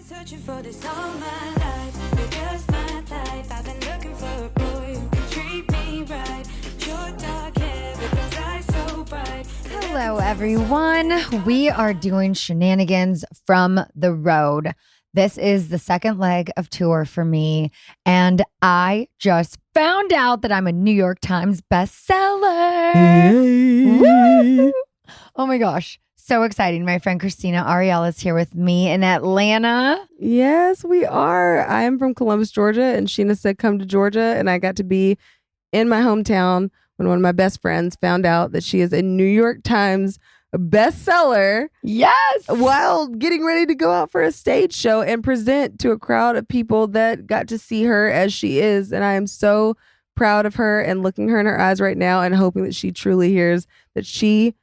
searching for this all my life. You're just my type. I've been looking for a boy who can treat me right. Your dark hair, but those eyes so bright. Hello, everyone. We are doing Shenanigans from the road. This is the second leg of tour for me, and I just found out that I'm a New York Times bestseller. Woo! Oh my gosh, so exciting. My friend Krystina Arielle is here with me in Atlanta. Yes, we are. I am from Columbus, Georgia, and Scheana said come to Georgia, and I got to be in my hometown when one of my best friends found out that she is a New York Times bestseller. Yes. While getting ready to go out for a stage show and present to a crowd of people that got to see her as she is. And I am so proud of her and looking her in her eyes right now and hoping that she truly hears that she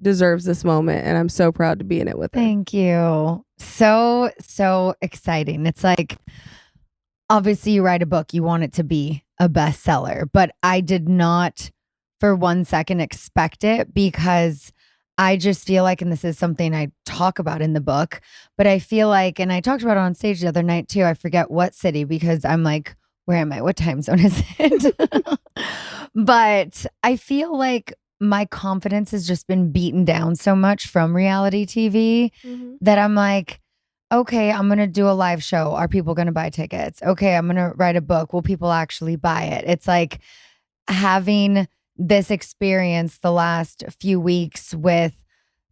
deserves this moment. And I'm so proud to be in it with her. Thank you. So exciting. It's like, obviously you write a book, you want it to be a bestseller, but I did not for 1 second expect it, because I just feel like, and this is something I talk about in the book, but I feel like, and I talked about it on stage the other night too, I forget what city, because I'm like, where am I? What time zone is it? But I feel like my confidence has just been beaten down so much from reality TV that I'm like, okay, I'm going to do a live show. Are people going to buy tickets? Okay, I'm going to write a book. Will people actually buy it? It's like having this experience the last few weeks with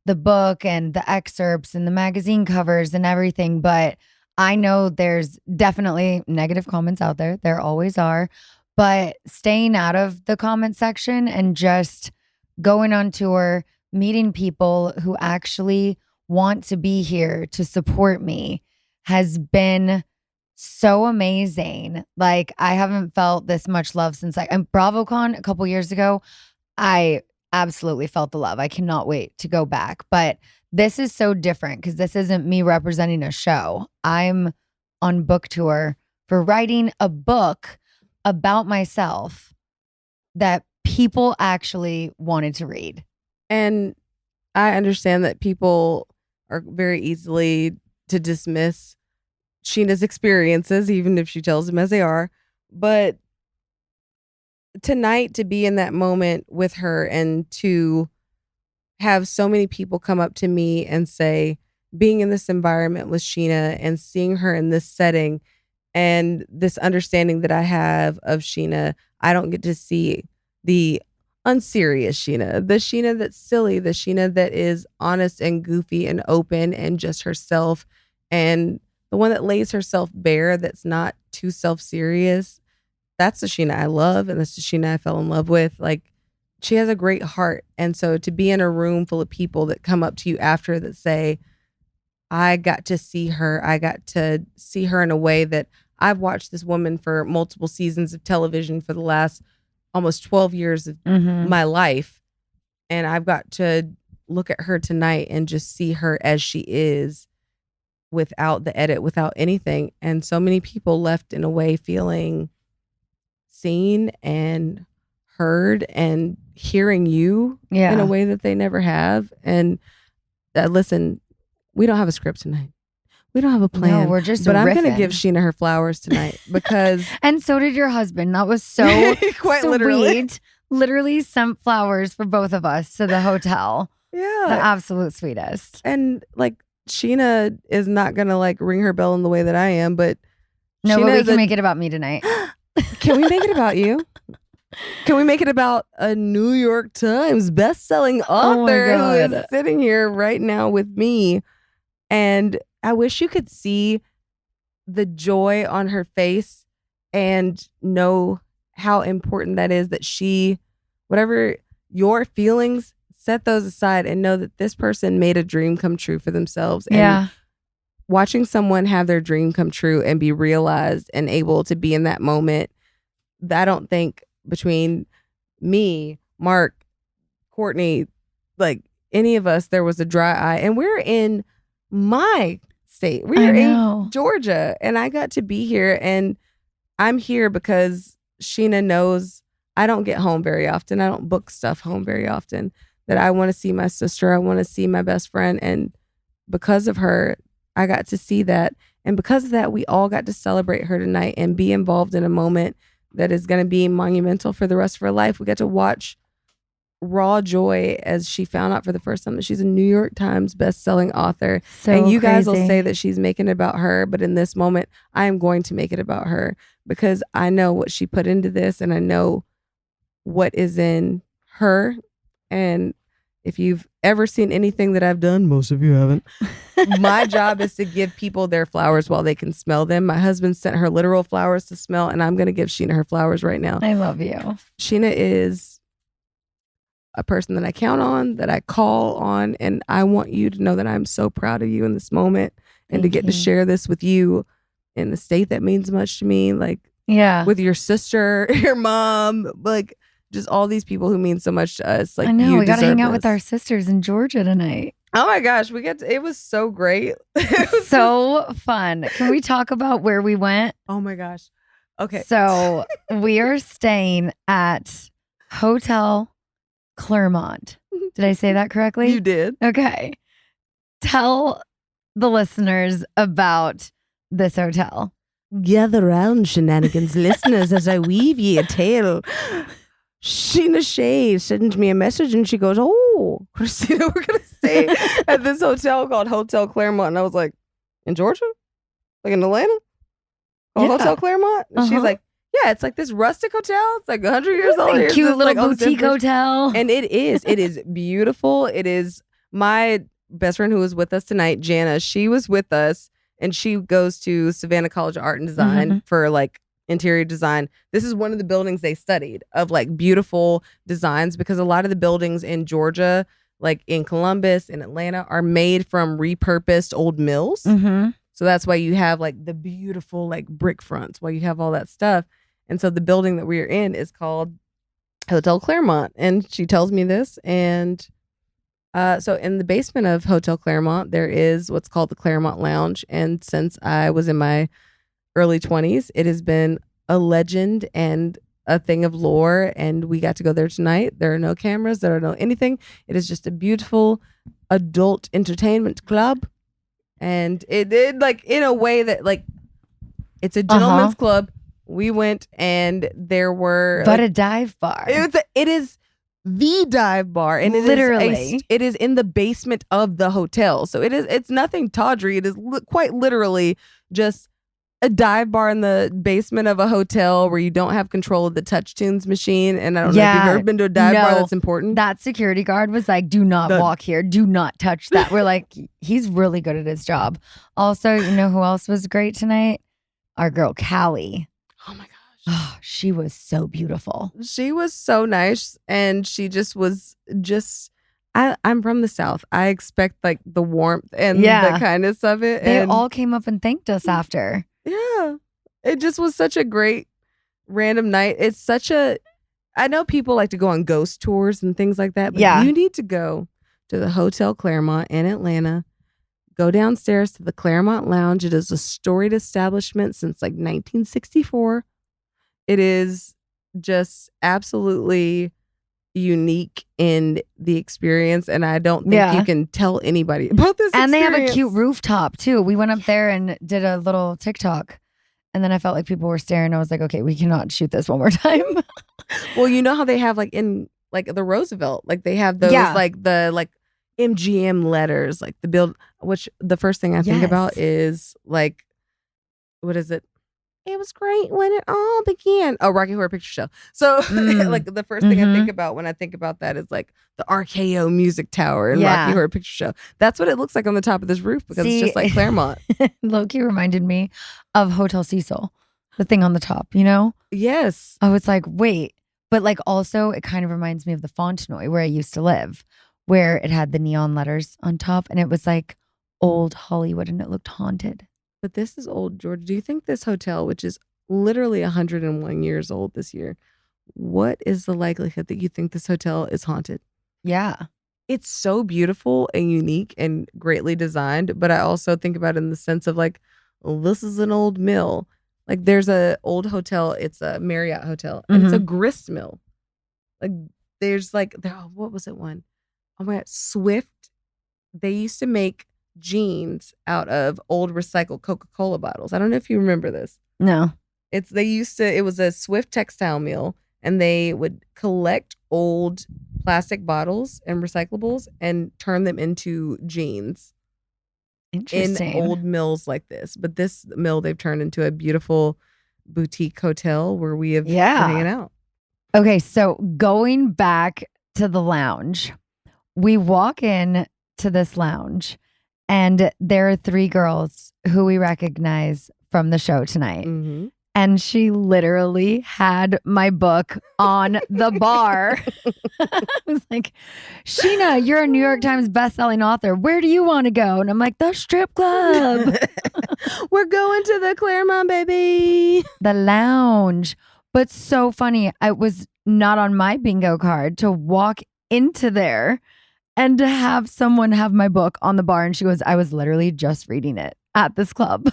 the book and the excerpts and the magazine covers and everything. But I know there's definitely negative comments out there. There always are. But staying out of the comment section and just going on tour, meeting people who actually want to be here to support me has been so amazing. Like, I haven't felt this much love since BravoCon a couple years ago. I absolutely felt the love. I cannot wait to go back. But this is so different because this isn't me representing a show. I'm on book tour for writing a book about myself that people actually wanted to read. And I understand that people are very easily to dismiss Scheana's experiences, even if she tells them as they are. But tonight, to be in that moment with her and to have so many people come up to me and say, being in this environment with Scheana and seeing her in this setting and this understanding that I have of Scheana, I don't get to see the unserious Scheana, the Scheana that's silly, the Scheana that is honest and goofy and open and just herself, and the one that lays herself bare, that's not too self-serious. That's the Scheana I love, and that's the Scheana I fell in love with. Like, she has a great heart. And so to be in a room full of people that come up to you after that say, I got to see her. I got to see her in a way that I've watched this woman for multiple seasons of television for the last almost 12 years of my life. And I've got to look at her tonight and just see her as she is, without the edit, without anything. And so many people left in a way feeling seen and heard and hearing you in a way that they never have. And listen, we don't have a script tonight. We don't have a plan. No, we're just But riffing. I'm going to give Scheana her flowers tonight because... And so did your husband. That was so Quite sweet. literally. Literally sent flowers for both of us to the hotel. Yeah. The absolute sweetest. And like, Scheana is not going to like ring her bell in the way that I am, but No, Scheana but we is can make it about me tonight. Can we make it about you? Can we make it about a New York Times best-selling author who is sitting here right now with me? And I wish you could see the joy on her face and know how important that is, that she, whatever your feelings, set those aside and know that this person made a dream come true for themselves. And watching someone have their dream come true and be realized and able to be in that moment, I don't think between me, Mark, Cortney, like any of us, there was a dry eye. And we're in my state. We're in Georgia. And I got to be here. And I'm here because Scheana knows I don't get home very often. I don't book stuff home very often. That I want to see my sister. I want to see my best friend. And because of her, I got to see that. And because of that, we all got to celebrate her tonight and be involved in a moment that is going to be monumental for the rest of her life. We got to watch raw joy as she found out for the first time that she's a New York Times best-selling author. So and you guys will crazy. say that she's making it about her, but in this moment, I am going to make it about her because I know what she put into this and I know what is in her. And if you've ever seen anything that I've done, most of you haven't, my job is to give people their flowers while they can smell them. My husband sent her literal flowers to smell, and I'm going to give Scheana her flowers right now. I love you. Scheana is a person that I count on, that I call on, and I want you to know that I'm so proud of you in this moment and to Thank get to you. share this with you in a state that means much to me, like Yeah. with your sister, your mom, like just all these people who mean so much to us. Like I know. you We got to hang deserve out with this. our sisters in Georgia tonight. Oh my gosh, it was so great. It was So fun. Can we talk about where we went? oh my gosh. Okay. So we are staying at Hotel Claremont. Did I say that correctly? You did. Okay. Tell the listeners about this hotel. Gather round, shenanigans listeners, as I weave ye a tale. Scheana Shay sent me a message and she goes, "Oh, Krystina, we're going to stay at this hotel called Hotel Claremont." And I was like, "In Georgia? Like in Atlanta? Oh, Yeah. Hotel Claremont?" And she's Uh-huh. like, "Yeah, it's like this rustic hotel. It's like 100 years It's old. a Here's cute this, little like, all this boutique information." hotel. And it is. It is beautiful. It is. My best friend who was with us tonight, Jana, she was with us and she goes to Savannah College of Art and Design for like interior design. This is one of the buildings they studied of like beautiful designs because a lot of the buildings in Georgia, like in Columbus and Atlanta, are made from repurposed old mills. Mm-hmm. So that's why you have like the beautiful like brick fronts, why you have all that stuff. And so the building that we are in is called Hotel Claremont. And she tells me this. And so in the basement of Hotel Claremont, there is what's called the Claremont Lounge. And since I was in my early 20s, it has been a legend and a thing of lore. And we got to go there tonight. There are no cameras. There are no anything. It is just a beautiful adult entertainment club. And it did like in a way that like it's a gentleman's club. We went and there were But like, a dive bar. it is the dive bar, and it Literally. it is in the basement of the hotel. So it's nothing tawdry. It is quite literally just a dive bar in the basement of a hotel where you don't have control of the touch tunes machine. And I don't know if you've ever been to a dive bar. That's important. That security guard was like, "Do not walk here. Do not touch that." We're like, he's really good at his job. Also, you know who else was great tonight? Our girl Callie. Oh my gosh. Oh, she was so beautiful. She was so nice, and she just was just. I'm from the South. I expect like the warmth and the kindness of it. They and all came up and thanked us after. yeah, it just was such a great random night. It's such a. I know people like to go on ghost tours and things like that, but you need to go to the Hotel Claremont in Atlanta. Go downstairs to the Claremont Lounge. It is a storied establishment since like 1964. It is just absolutely unique in the experience, and I don't think you can tell anybody about this And experience. they have a cute rooftop too. We went up there and did a little TikTok, and then I felt like people were staring. I was like, okay, we cannot shoot this one more time. Well, you know how they have like in like the Roosevelt, like they have those like the like MGM letters, like the build, which the first thing I think about is like, what is it? It was great when it all began. Oh, Rocky Horror Picture Show. So like the first thing I think about when I think about that is like the RKO Music Tower and Rocky Horror Picture Show. That's what it looks like on the top of this roof because it's just like Claremont. Loki reminded me of Hotel Cecil, the thing on the top, you know? Yes. I was like, wait. But like also it kind of reminds me of the Fontenoy where I used to live, where it had the neon letters on top and it was like old Hollywood and it looked haunted. But this is old, George. Do you think this hotel, which is literally 101 years old this year, what is the likelihood that you think this hotel is haunted? Yeah. It's so beautiful and unique and greatly designed. But I also think about it in the sense of like, well, this is an old mill. Like there's a old hotel. It's a Marriott hotel. And it's a grist mill. Like there's like, what was it one? Oh my God, Swift. They used to make jeans out of old recycled Coca-Cola bottles. I don't know if you remember this. No. It was a Swift textile mill, and they would collect old plastic bottles and recyclables and turn them into jeans in Interesting. old mills like this. But this mill they've turned into a beautiful boutique hotel where we have been hanging out. Okay, so going back to the lounge, we walk in to this lounge, and there are 3 girls who we recognize from the show tonight. Mm-hmm. And she literally had my book on the bar. I was like, Scheana, you're a New York Times bestselling author. Where do you want to go? And I'm like, the strip club. We're going to the Claremont, baby. The lounge. But so funny. I was not on my bingo card to walk into there and to have someone have my book on the bar. And she goes, I was literally just reading it at this club.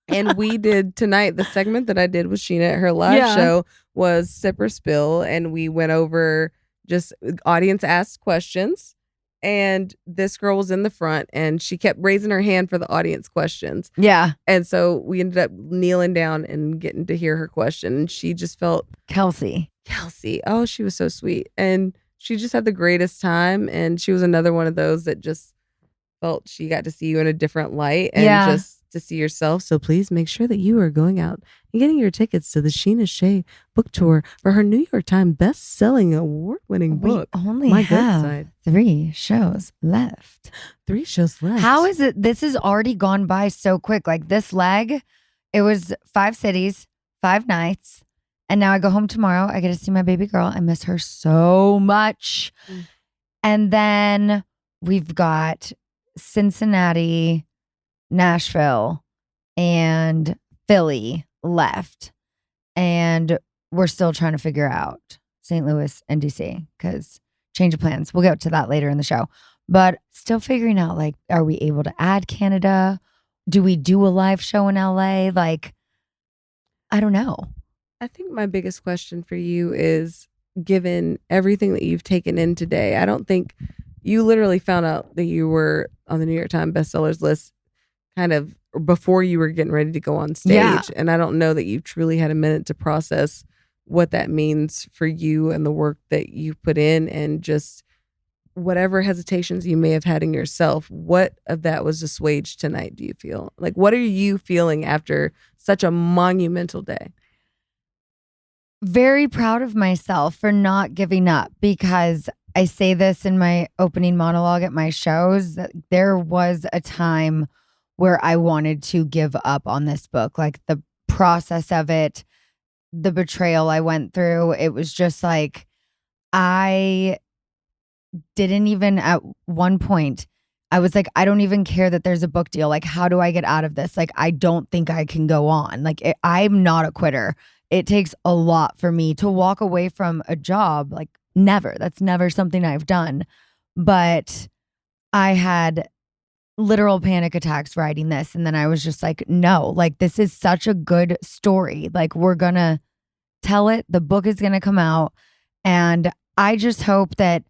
And we did tonight, the segment that I did with Scheana at her live show was Sip or Spill. And we went over just audience asked questions. And this girl was in the front and she kept raising her hand for the audience questions. Yeah. And so we ended up kneeling down and getting to hear her question. And she just felt Kelsey. Oh, she was so sweet. And she just had the greatest time. And she was another one of those that just felt she got to see you in a different light and just to see yourself. So please make sure that you are going out and getting your tickets to the Scheana Shea book tour for her New York Times best-selling award-winning book. We only My Good have Side. 3 shows left. 3 shows left. How is it? This has already gone by so quick. Like this leg, it was 5 cities, 5 nights. And now I go home tomorrow. I get to see my baby girl. I miss her so much. And then we've got Cincinnati, Nashville, and Philly left. And we're still trying to figure out St. Louis and DC because change of plans. We'll get to that later in the show. But still figuring out, like, are we able to add Canada? Do we do a live show in LA? Like, I don't know. I think my biggest question for you is, given everything that you've taken in today, I don't think you literally found out that you were on the New York Times bestsellers list kind of before you were getting ready to go on stage. Yeah. And I don't know that you truly had a minute to process what that means for you and the work that you put in, and just whatever hesitations you may have had in yourself. What of that was assuaged tonight, do you feel? Like, what are you feeling after such a monumental day? Very proud of myself for not giving up, because I say this in my opening monologue at my shows, that there was a time where I wanted to give up on this book. Like the process of it, the betrayal I went through, it was just like, I didn't even, at one point, I was like, I don't even care that there's a book deal. Like, how do I get out of this? Like, I don't think I can go on. Like, I'm not a quitter. It takes a lot for me to walk away from a job. Like, never. That's never something I've done. But I had literal panic attacks writing this. And then I was just like, no, like, this is such a good story. Like, we're going to tell it. The book is going to come out. And I just hope that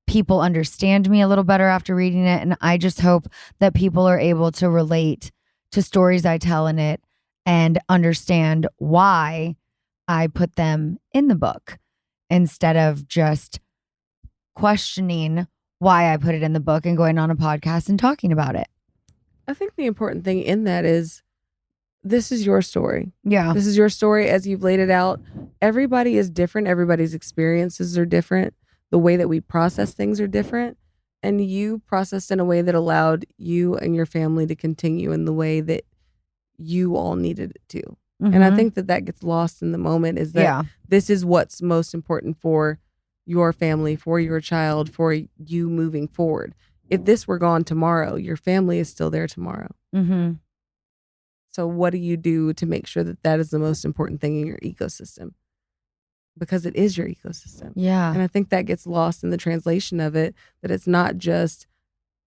people understand me a little better after reading it. And I just hope that people are able to relate to stories I tell in it and understand why I put them in the book, instead of just questioning why I put it in the book and going on a podcast and talking about it. I think the important thing in that is, this is your story. Yeah. This is your story as you've laid it out. Everybody is different. Everybody's experiences are different. The way that we process things are different. And you processed in a way that allowed you and your family to continue in the way that you all needed it to. Mm-hmm. And I think that gets lost in the moment, is that this is what's most important for your family, for your child, for you moving forward. If this were gone tomorrow, your family is still there tomorrow. Mm-hmm. So what do you do to make sure that that is the most important thing in your ecosystem? Because it is your ecosystem. Yeah. And I think that gets lost in the translation of it, that it's not just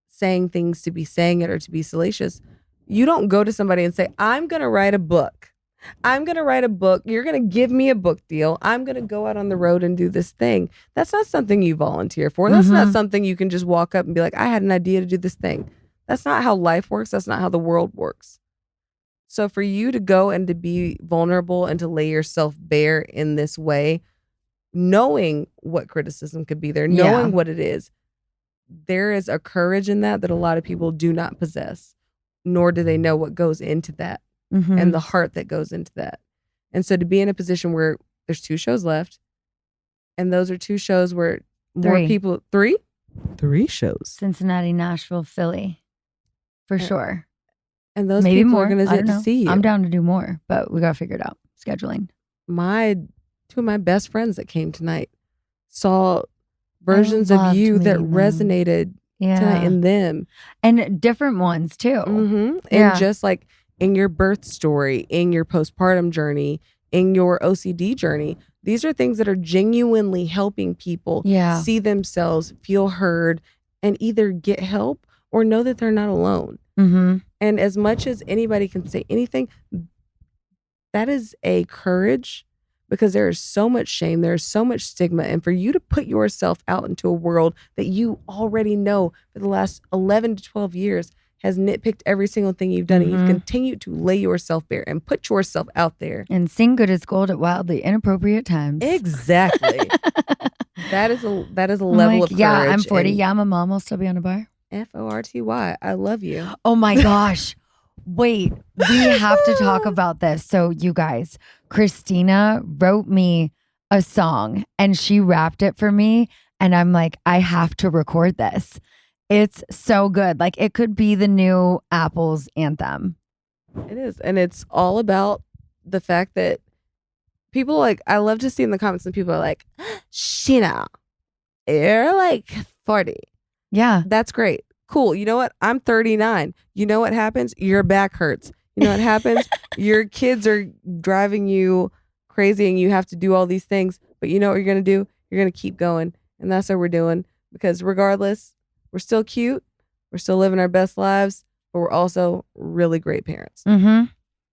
saying things to be saying it or to be salacious. You don't go to somebody and say, I'm going to write a book. I'm going to write a book. You're going to give me a book deal. I'm going to go out on the road and do this thing. That's not something you volunteer for. That's not something you can just walk up and be like, I had an idea to do this thing. That's not how life works. That's not how the world works. So for you to go and to be vulnerable and to lay yourself bare in this way, knowing what criticism could be there, knowing what it is, there is a courage in that a lot of people do not possess, nor do they know what goes into that and the heart that goes into that. And so to be in a position where there's 2 shows left, and those are 2 shows where more people, 3 shows. Cincinnati, Nashville, Philly, for sure. And those maybe people more. are going to get to see you. I'm down to do more, but we got to figure it out. Scheduling. 2 of my best friends that came tonight saw versions of you that resonated tonight in them. And different ones too. And just like in your birth story, in your postpartum journey, in your OCD journey, these are things that are genuinely helping people see themselves, feel heard, and either get help or know that they're not alone. And as much as anybody can say anything, that is a courage, because there is so much shame, there is so much stigma. And for you to put yourself out into a world that you already know for the last 11 to 12 years has nitpicked every single thing you've done, and you've continued to lay yourself bare and put yourself out there. And sing good as gold at wildly inappropriate times. Exactly. that is a level of courage. Yeah, I'm 40. Yeah, my mom will still be on a bar. FORTY. I love you. Oh my gosh. Wait, we have to talk about this. So you guys, Krystina wrote me a song and she rapped it for me. And I'm like, I have to record this. It's so good. Like, it could be the new Apple's anthem. It is. And it's all about the fact that people, like, I love to see in the comments when people are like, Scheana, you're like 40. Yeah. That's great. Cool. You know what? I'm 39. You know what happens? Your back hurts. You know what happens? Your kids are driving you crazy and you have to do all these things. But you know what you're going to do? You're going to keep going. And that's what we're doing. Because regardless, we're still cute. We're still living our best lives. But we're also really great parents. And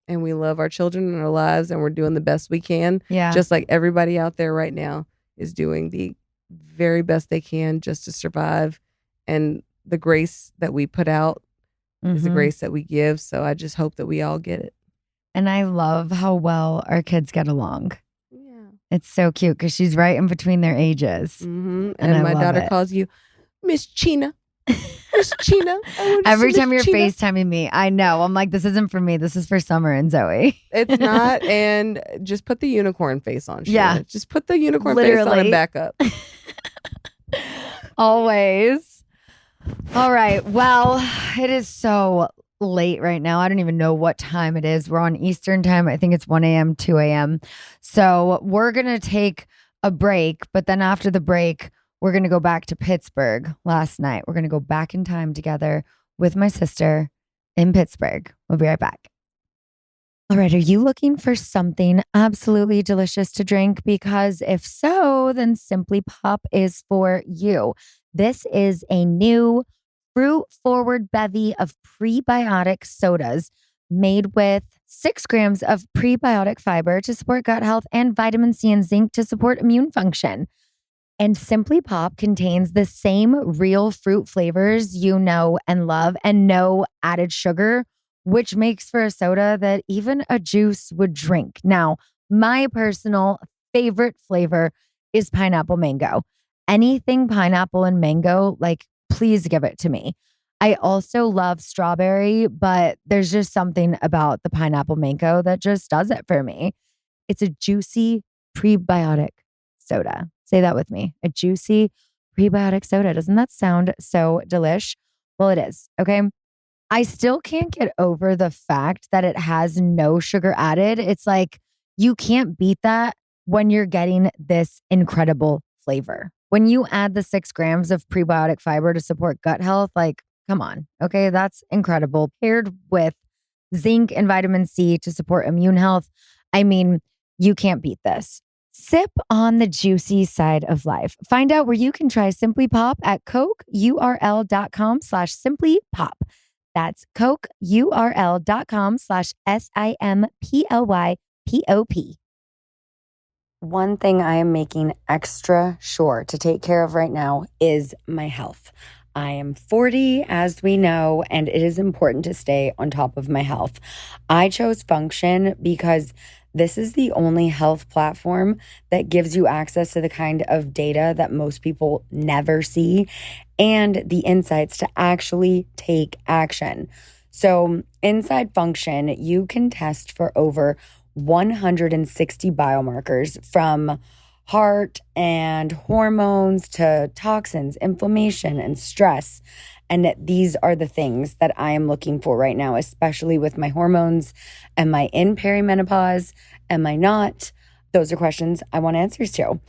we love our children and our lives. And we're doing the best we can. Yeah. Just like everybody out there right now is doing the very best they can just to survive. And the grace that we put out is the grace that we give. So I just hope that we all get it. And I love how well our kids get along. Yeah. It's so cute because she's right in between their ages. And my daughter calls you Miss Scheana. Miss Scheana. Every time you're FaceTiming me, I know. I'm like, this isn't for me. This is for Summer and Zoe. It's not. And just put the unicorn face on. Scheana. Yeah. Just put the unicorn face on and back up. Always. All right. Well, it is so late right now. I don't even know what time it is. We're on Eastern time. I think it's 1 a.m., 2 a.m. So we're going to take a break. But then after the break, we're going to go back to Pittsburgh last night. We're going to go back in time together with my sister in Pittsburgh. We'll be right back. All right. Are you looking for something absolutely delicious to drink? Because if so, then Simply Pop is for you. This is a new fruit-forward bevy of prebiotic sodas made with 6 grams of prebiotic fiber to support gut health and vitamin C and zinc to support immune function. And Simply Pop contains the same real fruit flavors you know and love and no added sugar, which makes for a soda that even a juice would drink. Now, my personal favorite flavor is pineapple mango. Anything pineapple and mango, like, please give it to me. I also love strawberry, but there's just something about the pineapple mango that just does it for me. It's a juicy prebiotic soda. Say that with me. A juicy prebiotic soda. Doesn't that sound so delish? Well, it is. Okay. I still can't get over the fact that it has no sugar added. It's like, you can't beat that when you're getting this incredible flavor. When you add the 6 grams of prebiotic fiber to support gut health, like, come on. Okay, that's incredible. Paired with zinc and vitamin C to support immune health. I mean, you can't beat this. Sip on the juicy side of life. Find out where you can try Simply Pop at cokeurl.com/simplypop. That's cokeurl.com/simplypop. One thing I am making extra sure to take care of right now is my health. I am 40, as we know, and it is important to stay on top of my health. I chose Function because this is the only health platform that gives you access to the kind of data that most people never see and the insights to actually take action. So inside Function, you can test for over 160 biomarkers from heart and hormones to toxins, inflammation, and stress. And these are the things that I am looking for right now, especially with my hormones. Am I in perimenopause? Am I not? Those are questions I want answers to.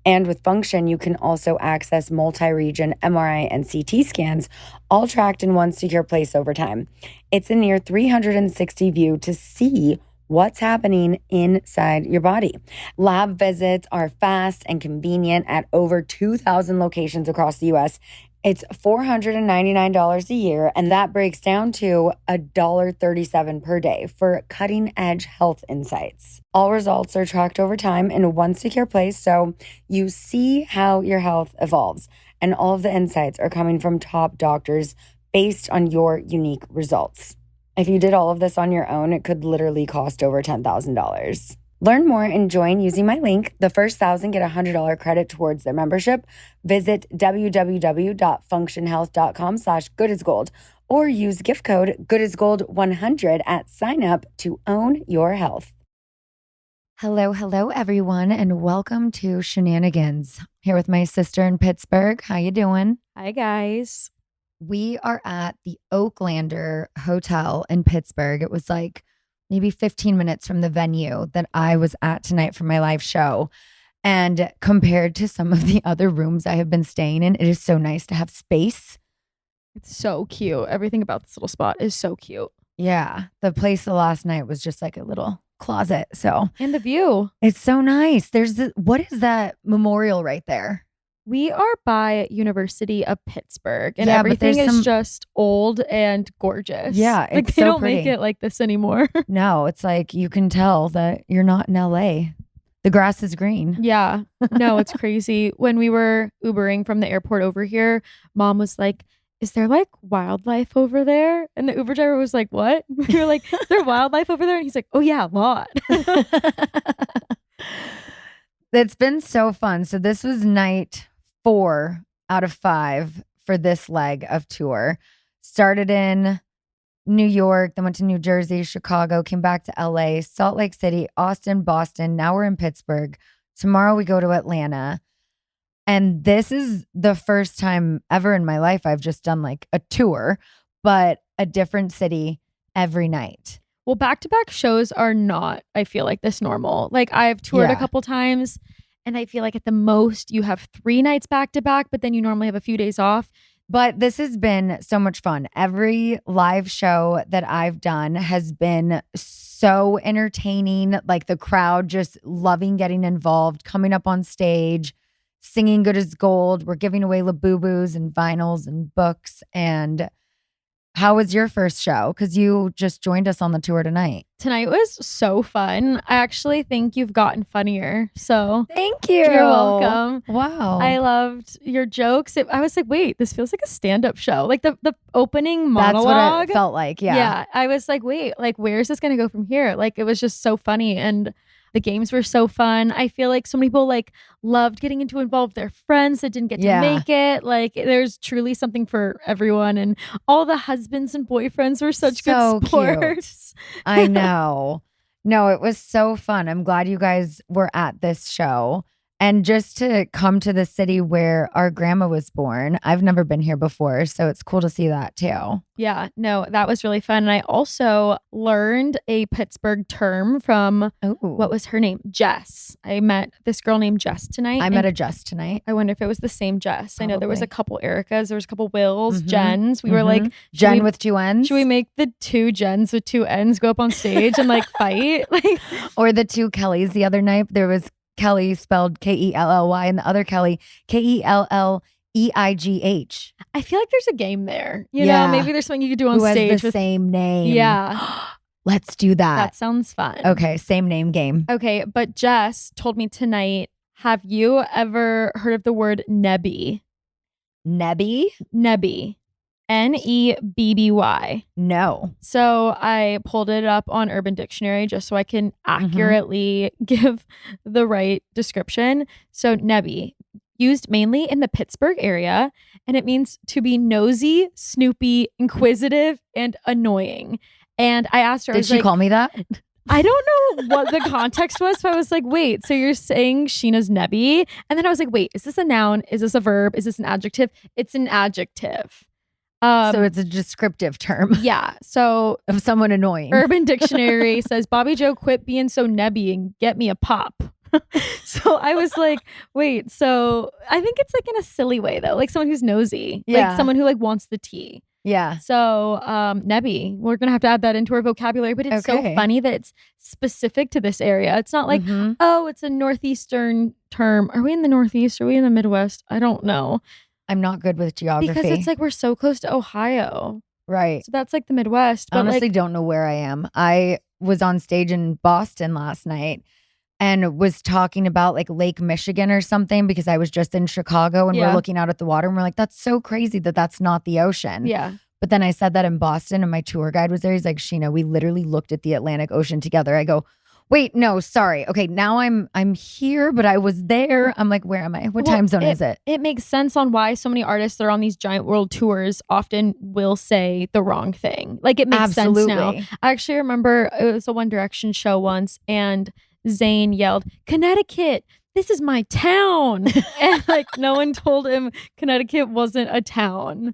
And with Function, you can also access multi-region MRI and CT scans, all tracked in one secure place over time. It's a near 360 view to see what's happening inside your body. Lab visits are fast and convenient at over 2,000 locations across the U.S. It's $499 a year, and that breaks down to $1.37 per day for cutting-edge health insights. All results are tracked over time in one secure place, so you see how your health evolves, and all of the insights are coming from top doctors based on your unique results. If you did all of this on your own, it could literally cost over $10,000. Learn more and join using my link. The first 1,000 get a $100 credit towards their membership. Visit www.functionhealth.com/goodasgold or use gift code goodasgold100 at sign up to own your health. Hello, everyone, and welcome to Scheananigans. Here with my sister in Pittsburgh. How you doing? Hi, guys. We are at the Oaklander Hotel in Pittsburgh. It was like maybe 15 minutes from the venue that I was at tonight for my live show. And compared to some of the other rooms I have been staying in, it is so nice to have space. It's so cute. Everything about this little spot is so cute. Yeah. The place the last night was just like a little closet. So, And the view. it's so nice. What is that memorial right there? We are by University of Pittsburgh, and Yeah, but everything there's is some- just old and gorgeous. Yeah, like it's they so don't pretty. make it like this anymore. No, it's like you can tell that you're not in LA. The grass is green. Yeah. No, it's crazy. When we were Ubering from the airport over here, Mom was like, "Is there like wildlife over there?" And the Uber driver was like, "What?" We were like, "Is there wildlife over there?" And he's like, "Oh yeah, a lot." It's been so fun. So this was night 4 out of 5 for this leg of tour. Started in New York, then went to New Jersey, Chicago, came back to LA, Salt Lake City, Austin, Boston. Now we're in Pittsburgh. Tomorrow we go to Atlanta. And this is the first time ever in my life I've just done like a tour, but a different city every night. Well, back-to-back shows are not, I feel like, this normal. Like I've toured Yeah. a couple times and I feel like at the most you have 3 nights back-to-back, but then you normally have a few days off. But this has been so much fun. Every live show that I've done has been so entertaining. Like the crowd just loving getting involved, coming up on stage, singing Good as Gold. We're giving away Labubu's and vinyls and books. And how was your first show? Because you just joined us on the tour tonight. Tonight was so fun. I actually think you've gotten funnier. So Thank you. you're welcome. Wow. I loved your jokes. I was like, wait, this feels like a stand-up show. Like the opening That's monologue. what it felt like. Yeah. I was like, wait, like where is this going to go from here? Like it was just so funny and the games were so fun. I feel like so many people like loved getting into involved their friends that didn't get to make it. Like there's truly something for everyone, and all the husbands and boyfriends were such So good sports. I know. No, it was so fun. I'm glad you guys were at this show. And just to come to the city where our grandma was born, I've never been here before. So it's cool to see that too. Yeah, no, that was really fun. And I also learned a Pittsburgh term from, what was her name? Jess. I met this girl named Jess tonight. I met a Jess tonight. I wonder if it was the same Jess. I know there was Probably. a couple Ericas, there was a couple Wills, Mhm. Jens. We were like, Jen we- with 2 N's. should we make the 2 Jens with 2 N's go up on stage and like fight? Like, Or the 2 Kellys the other night. There was Kelly spelled Kelly and the other Kelly Kelleigh. I feel like there's a game there. You Yeah. know, maybe there's something you could do on Who has stage the with. same name. Yeah, Let's do that that. sounds fun. Okay, same name game. Okay, but Jess told me tonight, have you ever heard of the word nebby? Nebby? Nebby. Nebby. No. So I pulled it up on Urban Dictionary just so I can accurately give the right description. So Nebby, used mainly in the Pittsburgh area, and it means to be nosy, snoopy, inquisitive, and annoying. And I asked her, Did she call me that? I don't know what the context was. So I was like, wait, so you're saying Scheana's Nebby? And then I was like, wait, is this a noun? Is this a verb? Is this an adjective? It's an adjective. So it's a descriptive term. Yeah. So of someone annoying. Urban Dictionary says, Bobby Joe, quit being so nebby and get me a pop. So I was like, wait, so I think it's like in a silly way though, like someone who's nosy, like someone who like wants the tea. Yeah. So nebby, we're gonna have to add that into our vocabulary, but it's so funny that it's specific to this area. It's not like, oh, it's a northeastern term. Are we in the Northeast? Are we in the Midwest? I don't know. I'm not good with geography. Because it's like we're so close to Ohio. Right. So that's like the Midwest. I honestly don't know where I am. I was on stage in Boston last night and was talking about like Lake Michigan or something because I was just in Chicago and we're looking out at the water and we're like, that's so crazy that that's not the ocean. Yeah. But then I said that in Boston and my tour guide was there. He's like, Scheana, we literally looked at the Atlantic Ocean together. I go, wait, no, sorry. Okay, now I'm here, but I was there. I'm like, where am I? What time zone is it? It makes sense on why so many artists that are on these giant world tours often will say the wrong thing. Like it makes sense now. I actually remember it was a One Direction show once and Zayn yelled, Connecticut, this is my town. And like no one told him Connecticut wasn't a town.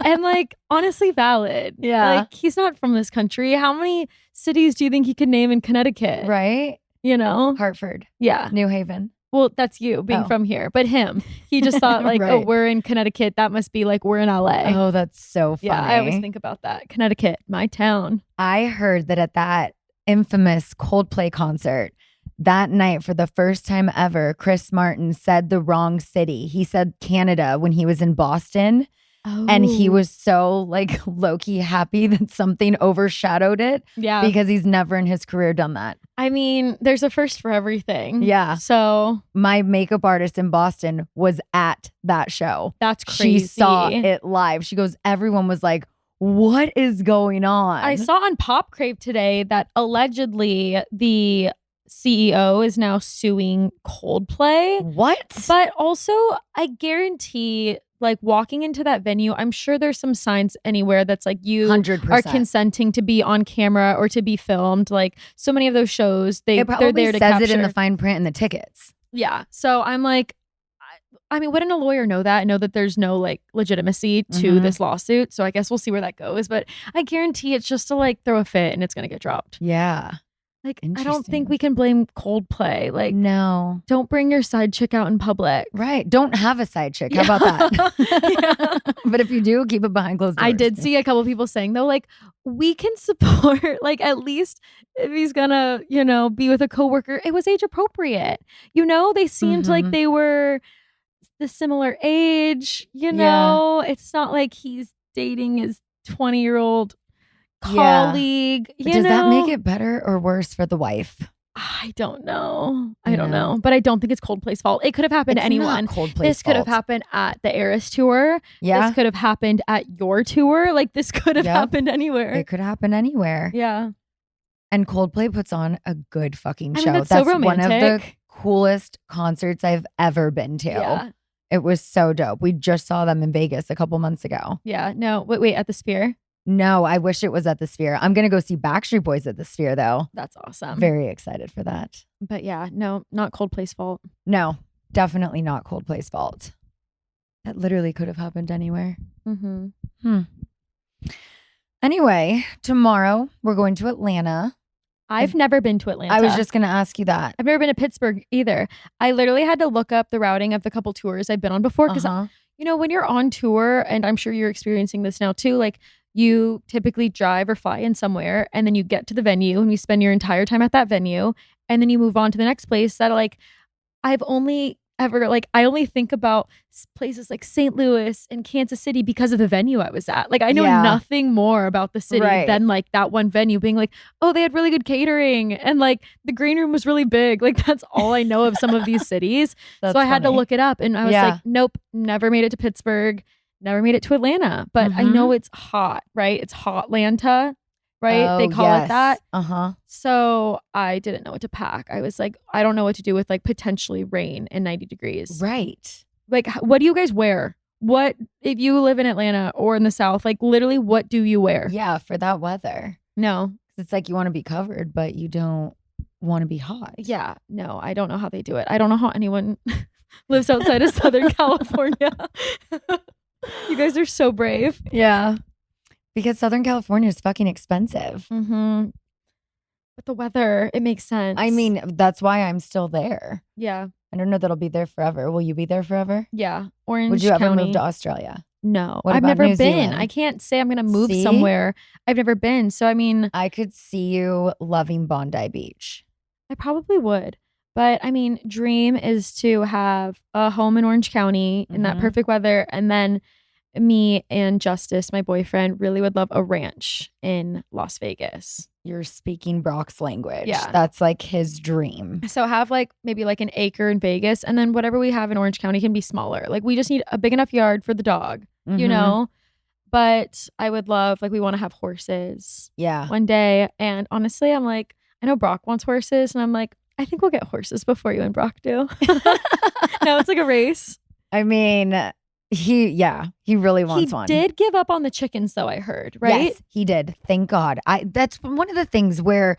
And like honestly valid. Yeah. Like he's not from this country. How many cities do you think he could name in Connecticut? Right. You know? Hartford. Yeah. New Haven. Well, that's you being from here. But him, he just thought like, oh, we're in Connecticut. That must be like we're in LA. Oh, that's so funny. Yeah, I always think about that. Connecticut, my town. I heard that at that infamous Coldplay concert, that night, for the first time ever, Chris Martin said the wrong city. He said Canada when he was in Boston. Oh. And he was so like low-key happy that something overshadowed it. Yeah. Because he's never in his career done that. I mean, there's a first for everything. Yeah. So my makeup artist in Boston was at that show. That's crazy. She saw it live. She goes, everyone was like, what is going on? I saw on Pop Crave today that allegedly the CEO is now suing Coldplay. What? But also, I guarantee, like walking into that venue, I'm sure there's some signs anywhere that's like you 100%. are consenting to be on camera or to be filmed. Like so many of those shows, they're there to says capture. It in the fine print in the tickets. Yeah. So I'm like, I mean, wouldn't a lawyer know that there's no like legitimacy to this lawsuit? So I guess we'll see where that goes. But I guarantee it's just to like throw a fit and it's going to get dropped. Yeah. Like, I don't think we can blame Coldplay. Like, no. Don't bring your side chick out in public. Right. Don't have a side chick. How about that? But if you do, keep it behind closed doors. I did see a couple people saying, though, like, we can support, like, at least if he's gonna, be with a coworker, it was age appropriate. They seemed like they were the similar age, It's not like he's dating his 20-year-old colleague. Does that make it better or worse for the wife? I don't know. I don't know. But I don't think it's Coldplay's fault. It could have happened to anyone. This could have happened at the Eras tour. Yeah. This could have happened at your tour. Like this could have happened anywhere. It could happen anywhere. Yeah. And Coldplay puts on a good fucking show. I mean, that's so romantic. One of the coolest concerts I've ever been to. Yeah. It was so dope. We just saw them in Vegas a couple months ago. Yeah. No, wait, at the Sphere? No, I wish it was at the Sphere. I'm going to go see Backstreet Boys at the Sphere, though. That's awesome. Very excited for that. But yeah, no, not Coldplay's fault. No, definitely not Coldplay's fault. That literally could have happened anywhere. Anyway, tomorrow we're going to Atlanta. I've never been to Atlanta. I was just going to ask you that. I've never been to Pittsburgh either. I literally had to look up the routing of the couple tours I've been on before because, when you're on tour, and I'm sure you're experiencing this now too, like you typically drive or fly in somewhere and then you get to the venue and you spend your entire time at that venue and then you move on to the next place that like I've only ever, like, I only think about places like St. Louis and Kansas City because of the venue I was at. Like, I know nothing more about the city than like that one venue being like, oh, they had really good catering and like the green room was really big. Like, that's all I know of some of these cities. So I had to look it up, and I was like, nope, never made it to Pittsburgh, never made it to Atlanta. But I know it's hot, right? It's Hotlanta. Right? Oh, they call it that. Uh-huh. So I didn't know what to pack. I was like, I don't know what to do with like potentially rain and 90 degrees. Right. Like, what do you guys wear? What, if you live in Atlanta or in the South, like literally what do you wear? Yeah, for that weather. No. It's like you want to be covered, but you don't want to be hot. Yeah. No, I don't know how they do it. I don't know how anyone lives outside of Southern California. You guys are so brave. Yeah. Because Southern California is fucking expensive. Mm-hmm. But the weather, it makes sense. I mean, that's why I'm still there. Yeah. I don't know that I'll be there forever. Will you be there forever? Yeah. Orange Would you ever County. move to Australia? No. What I've about never New been. Zealand? I can't say I'm going to move See? somewhere I've never been. So, I mean, I could see you loving Bondi Beach. I probably would. But I mean, dream is to have a home in Orange County in that Mhm. perfect weather. And then me and Justice, my boyfriend, really would love a ranch in Las Vegas. You're speaking Brock's language. Yeah. That's like his dream. So have like maybe like an acre in Vegas, and then whatever we have in Orange County can be smaller. Like, we just need a big enough yard for the dog, you Mhm. know? But I would love, like, we want to have horses Yeah. one day. And honestly, I'm like, I know Brock wants horses, and I'm like, I think we'll get horses before you and Brock do. Now it's like a race. I mean, he really wants one. He did give up on the chickens, though, I heard, right? Yes, he did. Thank God. That's one of the things where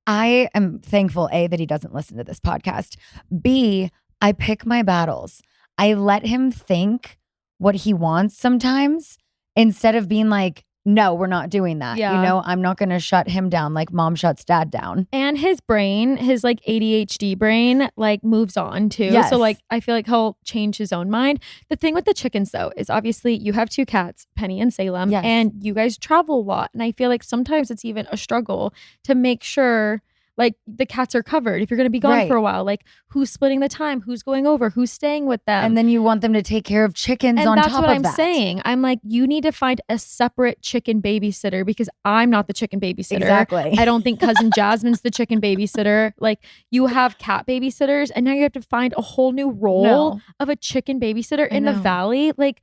I am thankful, A, that he doesn't listen to this podcast. B, I pick my battles. I let him think what he wants sometimes instead of being like, no, we're not doing that. Yeah. You know, I'm not going to shut him down like mom shuts dad down. And his brain, his like ADHD brain, like moves on too. Yes. So like, I feel like he'll change his own mind. The thing with the chickens though, is obviously you have 2 cats, Penny and Salem, Yes. and you guys travel a lot. And I feel like sometimes it's even a struggle to make sure like the cats are covered. If you're going to be gone Right. for a while, like who's splitting the time, who's going over, who's staying with them. And then you want them to take care of chickens And on that's top what of I'm that. saying. I'm like, you need to find a separate chicken babysitter because I'm not the chicken babysitter. Exactly. I don't think cousin Jasmine's the chicken babysitter. Like, you have cat babysitters, and now you have to find a whole new role No. of a chicken babysitter I in the know. valley. Like,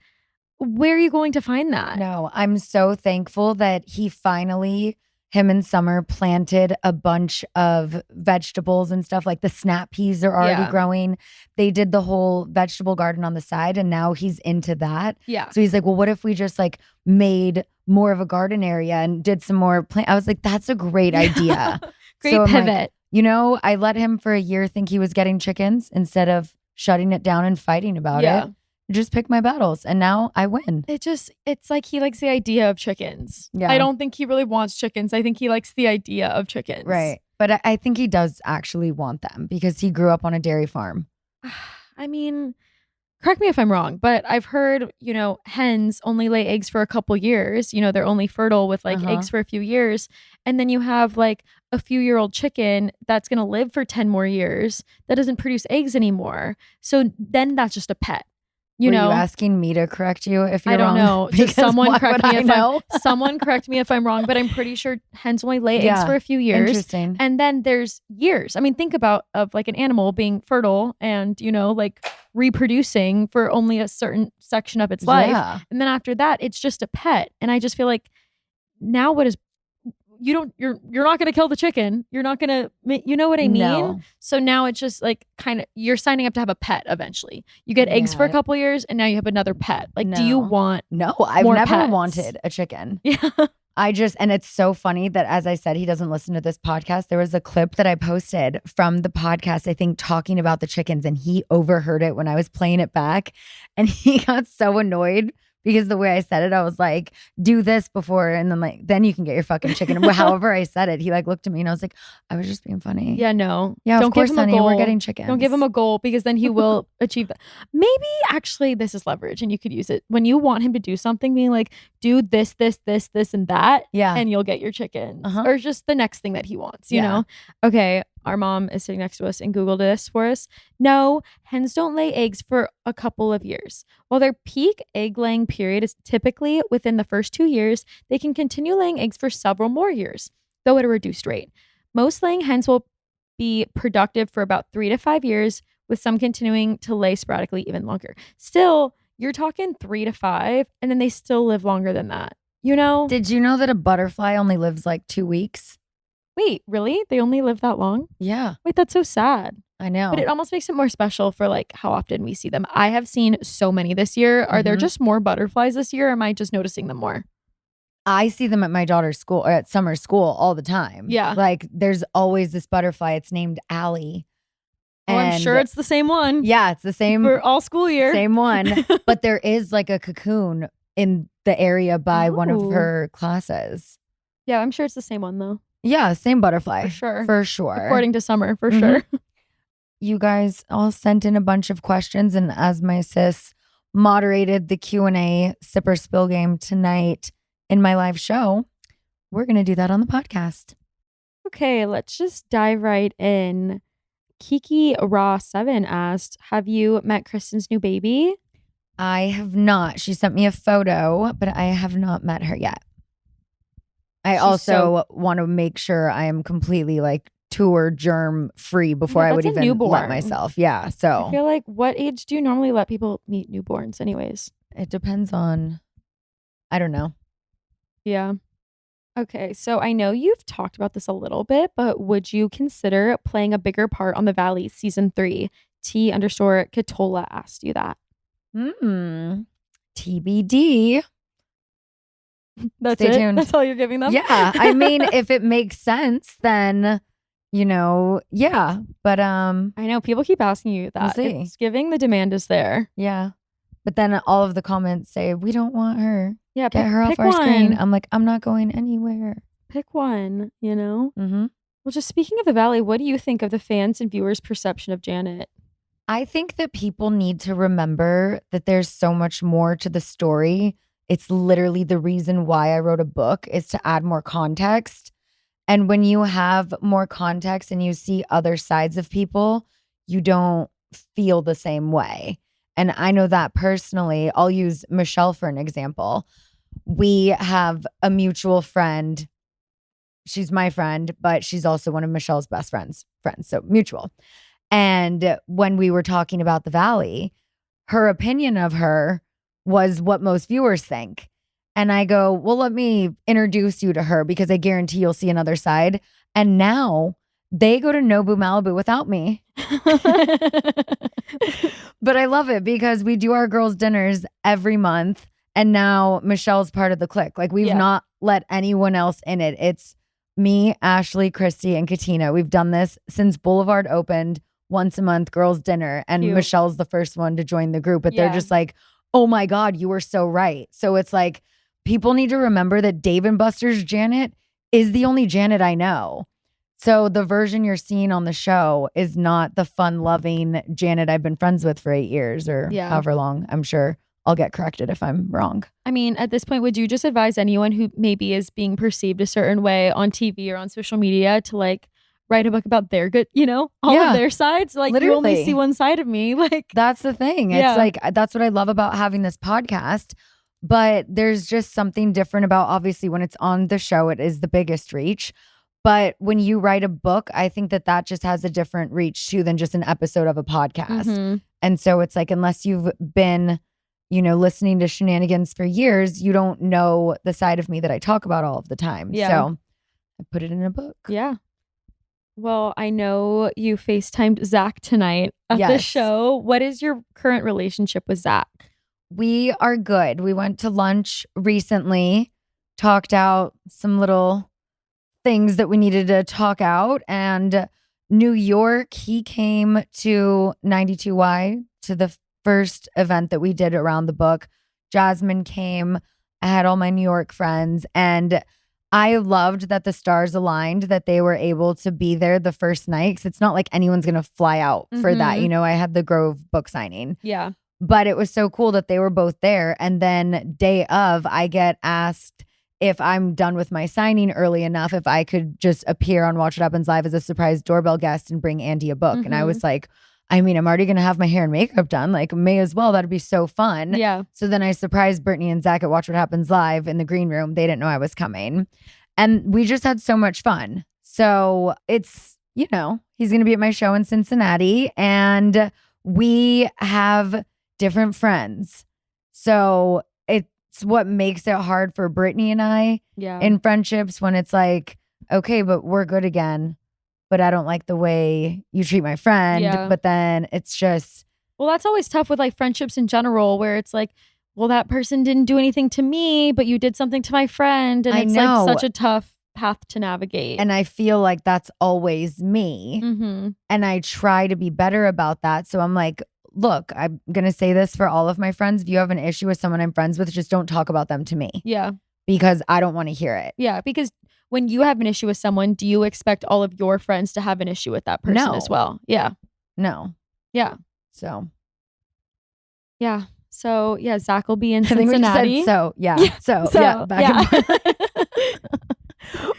where are you going to find that? No, I'm so thankful that he finally, him and Summer, planted a bunch of vegetables and stuff. Like the snap peas are already Yeah. growing. They did the whole vegetable garden on the side, and now he's into that. Yeah. So he's like, well, what if we just like made more of a garden area and did some more plant? I was like, that's a great idea. Great So I'm like, pivot. you know, I let him for a year think he was getting chickens instead of shutting it down and fighting about Yeah. it. Just pick my battles, and now I win. It's like he likes the idea of chickens. Yeah. I don't think he really wants chickens. I think he likes the idea of chickens. Right. But I think he does actually want them because he grew up on a dairy farm. I mean, correct me if I'm wrong, but I've heard, you know, hens only lay eggs for a couple years. You know, they're only fertile with like Uh-huh. eggs for a few years. And then you have like a few-year-old chicken that's going to live for 10 more years that doesn't produce eggs anymore. So then that's just a pet. You Were know, you asking me to correct you if you're I don't wrong? know. Just Because someone why correct would me I if know? someone correct me if I'm wrong, but I'm pretty sure hens only lay eggs Yeah. for a few years. Interesting. And then there's years. I mean, think about of like an animal being fertile and, you know, like reproducing for only a certain section of its life. Yeah. And then after that, it's just a pet. And I just feel like now what is you're not going to kill the chicken. You're not going to, you know what I mean? No. So now it's just like kind of, you're signing up to have a pet eventually. You get eggs for a Yeah. couple years and now you have another pet. Like, do you No. want, No, I've More never pets. wanted a chicken. yeah. And it's so funny that, as I said, he doesn't listen to this podcast. There was a clip that I posted from the podcast, I think, talking about the chickens, and he overheard it when I was playing it back. And he got so annoyed because the way I said it, I was like, do this before, and then you can get your fucking chicken. However I said it, he like looked at me and I was like, I was just being funny. Yeah, no. Yeah, Don't of course, give him a honey, goal. we're getting chickens. Don't give him a goal because then he will achieve that. Maybe actually this is leverage and you could use it when you want him to do something, being like, do this, and that, Yeah. and you'll get your chickens. Uh-huh. Or just the next thing that he wants, you Yeah. know? Okay. our mom is sitting next to us and Googled this for us. No, hens don't lay eggs for a couple of years. While their peak egg laying period is typically within the first 2 years, they can continue laying eggs for several more years, though at a reduced rate. Most laying hens will be productive for about 3 to 5 years, with some continuing to lay sporadically even longer. Still, you're talking 3 to 5, and then they still live longer than that. You know? Did you know that a butterfly only lives like 2 weeks? Wait, really? They only live that long? Yeah, Wait, that's so sad. I know. But it almost makes it more special for like how often we see them. I have seen so many this year. Are there just more butterflies this year, or am I just noticing them more? I see them at my daughter's school or at summer school all the time. Yeah. Like there's always this butterfly. It's named Allie. Oh, I'm sure it's the same one. Yeah, it's the same For all school year. Same one. But there is like a cocoon in the area by one of Ooh. her classes. Yeah, I'm sure it's the same one though. Yeah, same butterfly. For sure. For sure. According to Summer, for Mhm. sure. You guys all sent in a bunch of questions, and as my sis moderated the Q&A sipper spill game tonight in my live show, we're going to do that on the podcast. Okay, let's just dive right in. Kiki Raw 7 asked, have you met Kristen's new baby? I have not. She sent me a photo, but I have not met her yet. I She's also want to make sure I am completely like tour germ free before Yeah, I would that's a even newborn. let myself. Yeah. I So feel like, what age do you normally let people meet newborns anyways? it depends on, I don't know. Yeah. Okay, so I know you've talked about this a little bit, but would you consider playing a bigger part on The Valley season 3? T_Katola asked you that. TBD. That's Stay it? tuned. That's all you're giving them? Yeah. I mean, if it makes sense, then, yeah. But I know people keep asking you that. see. It's giving, the demand is there. yeah. But then all of the comments say, we don't want her. Yeah, Get her off pick our one. screen. I'm like, I'm not going anywhere. Pick one, you know? Mm-hmm. Well, just speaking of The Valley, what do you think of the fans' and viewers' perception of Janet? I think that people need to remember that there's so much more to the story. It's literally the reason why I wrote a book, is to add more context. And when you have more context and you see other sides of people, you don't feel the same way. And I know that personally. I'll use Michelle for an example. We have a mutual friend. She's my friend, but she's also one of Michelle's best friends. So mutual. And when we were talking about The Valley, her opinion of her was what most viewers think. And I go, well, let me introduce you to her because I guarantee you'll see another side. And now they go to Nobu Malibu without me. But I love it because we do our girls' dinners every month. And now Michelle's part of the clique. Like we've not let anyone else in it. It's me, Ashley, Christy, and Katina. We've done this since Boulevard opened, once a month girls' dinner. And Cute. Michelle's the first one to join the group. But they're just like, oh my God, you were so right. So it's like, people need to remember that Dave and Buster's Janet is the only Janet I know. So the version you're seeing on the show is not the fun-loving Janet I've been friends with for 8 years or however long. I'm sure I'll get corrected if I'm wrong. I mean, at this point, would you just advise anyone who maybe is being perceived a certain way on TV or on social media to like write a book about their good, all of their sides? Like you only Literally. see one side of me. Like That's the thing. It's like, that's what I love about having this podcast. But there's just something different about, obviously, when it's on the show, it is the biggest reach. But when you write a book, I think that just has a different reach too than just an episode of a podcast. Mm-hmm. And so it's like, unless you've been, listening to Shenanigans for years, you don't know the side of me that I talk about all of the time. Yeah. So I put it in a book. Yeah. Well, I know you FaceTimed Zach tonight at the show. What is your current relationship with Zach? We are good. We went to lunch recently, talked out some little things that we needed to talk out. And New York, he came to 92Y to the first event that we did around the book. Jasmine came. I had all my New York friends. And I loved that the stars aligned, that they were able to be there the first night. Because it's not like anyone's going to fly out for that. I had the Grove book signing. Yeah. But it was so cool that they were both there. And then day of, I get asked if I'm done with my signing early enough, if I could just appear on Watch What Happens Live as a surprise doorbell guest and bring Andy a book. And I was like, I mean, I'm already going to have my hair and makeup done. Like, may as well. That'd be so fun. Yeah. So then I surprised Brittany and Zach at Watch What Happens Live in the green room. They didn't know I was coming. And we just had so much fun. So it's, you know, he's going to be at my show in Cincinnati. And we have different friends. So it's what makes it hard for Brittany and I in friendships when it's like, okay, but we're good again. But I don't like the way you treat my friend. Yeah. But then it's just. Well, that's always tough with like friendships in general, where it's like, well, that person didn't do anything to me, but you did something to my friend. And it's like such a tough path to navigate. And I feel like that's always me. And I try to be better about that. So I'm like, look, I'm going to say this for all of my friends. If you have an issue with someone I'm friends with, just don't talk about them to me. Yeah. Because I don't want to hear it. Yeah. Because when you have an issue with someone, do you expect all of your friends to have an issue with that person as well? Yeah. No. Yeah. So. Yeah. So, yeah, Zach will be in I think we Cincinnati. just said so. Yeah. So, yeah. Back and forth.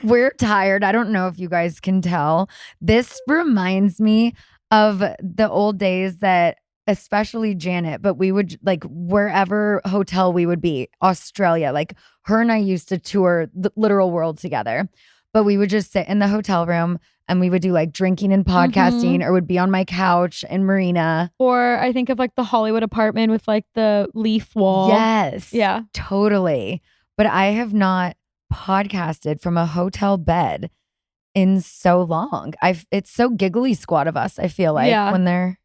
We're tired. I don't know if you guys can tell. This reminds me of the old days that, especially Janet, but we would like wherever hotel we would be, Australia, like her and I used to tour the literal world together, but we would just sit in the hotel room and we would do like drinking and podcasting or would be on my couch in Marina. Or I think of like the Hollywood apartment with like the leaf wall. Yes. Yeah. Totally. But I have not podcasted from a hotel bed in so long. It's so giggly squad of us, I feel like, when they're